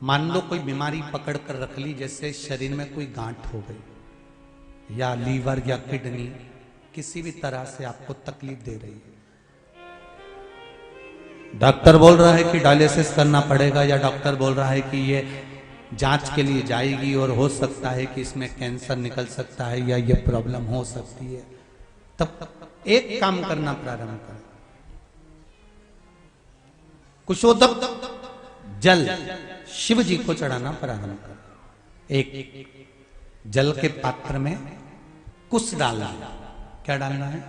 मान लो कोई बीमारी पकड़ कर रख ली, जैसे शरीर में कोई गांठ हो गई या लीवर या किडनी किसी भी तरह से आपको तकलीफ दे रही है, डॉक्टर बोल रहा है कि डायलिसिस करना पड़ेगा, या डॉक्टर बोल रहा है कि ये जांच के लिए जाएगी और हो सकता है कि इसमें कैंसर निकल सकता है या ये प्रॉब्लम हो सकती है, तब एक काम करना प्रारंभ कर, कुशोदक जल शिव जी को चढ़ाना प्रारंभ कर। एक जल के पात्र में कुश डालना, क्या डालना है?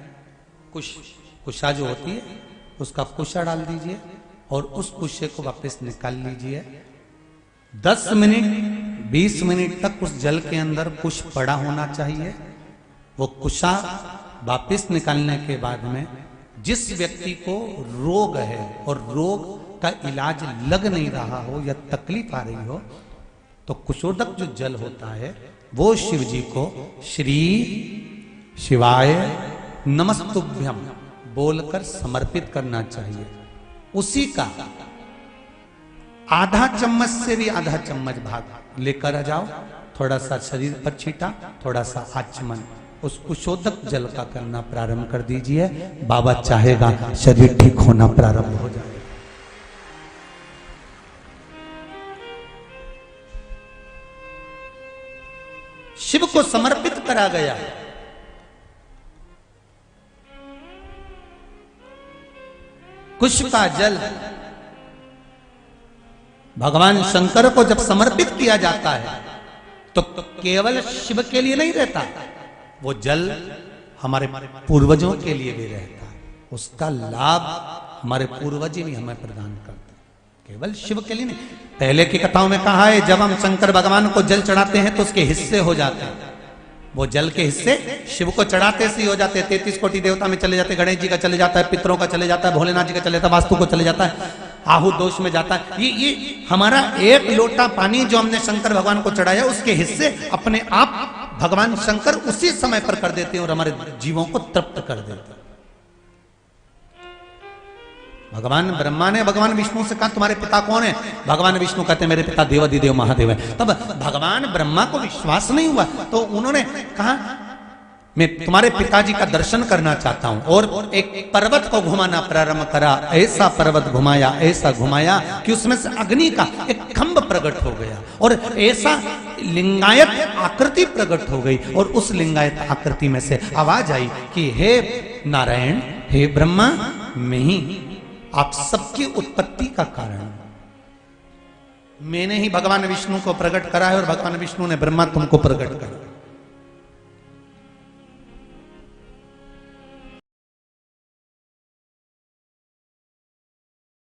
कुश, कुशा जो होती है उसका कुशा डाल दीजिए और उस कुशे को वापस निकाल लीजिए। 10 मिनट 20 मिनट तक उस जल के अंदर कुश पड़ा होना चाहिए। वो कुशा वापस निकालने के बाद में जिस व्यक्ति को रोग है और रोग का इलाज लग नहीं रहा हो या तकलीफ आ रही हो, तो कुशोदक जो जल होता है वो शिव जी को श्री शिवाय नमस्तुभ्यम बोलकर समर्पित करना चाहिए। उसी का आधा चम्मच से भी आधा चम्मच भाग लेकर आ जाओ, थोड़ा सा शरीर पर छीटा, थोड़ा सा आचमन उस कुशोदक जल का करना प्रारंभ कर दीजिए। बाबा चाहेगा शरीर ठीक होना प्रारंभ हो जाए। शिव को समर्पित करा गया। कुश का जल भगवान शंकर को जब समर्पित किया जाता है तो केवल शिव के लिए नहीं रहता, वो जल हमारे पूर्वजों के लिए भी रहता है। उसका लाभ हमारे पूर्वज भी हमें प्रदान करते हैं, केवल शिव के लिए नहीं। पहले की कथाओं में कहा है जब हम शंकर भगवान को जल चढ़ाते हैं तो उसके हिस्से हो जाते हैं, वो जल के हिस्से शिव को चढ़ाते से ही हो जाते हैं। 33 कोटि देवता में चले जाते हैं, गणेश जी का चले जाता है, पितरों का चले जाता है, भोलेनाथ जी का चले जाता है, वास्तु को चले जाता है, आहु दोष में जाता है। ये हमारा एक लोटा पानी जो हमने शंकर भगवान को चढ़ाया उसके हिस्से अपने आप भगवान शंकर उसी समय पर कर देते हैं और हमारे जीवों को तृप्त कर देते हैं। भगवान ब्रह्मा ने भगवान विष्णु से कहा तुम्हारे पिता कौन है? भगवान विष्णु कहते हैं मेरे पिता देवाधिदेव महादेव है। तब भगवान ब्रह्मा को विश्वास नहीं हुआ तो उन्होंने कहा मैं तुम्हारे पिताजी का दर्शन करना चाहता हूं, और एक पर्वत को घुमाना प्रारंभ करा। ऐसा पर्वत घुमाया, ऐसा घुमाया कि उसमें से अग्नि का एक खंभ प्रकट हो गया और ऐसा लिंगायत आकृति प्रकट हो गई, और उस लिंगायत आकृति में से आवाज आई कि हे नारायण, हे ब्रह्मा, मैं ही आप सबकी उत्पत्ति का कारण, मैंने ही भगवान विष्णु को प्रकट करा है और भगवान विष्णु ने ब्रह्मा तुमको प्रकट करा।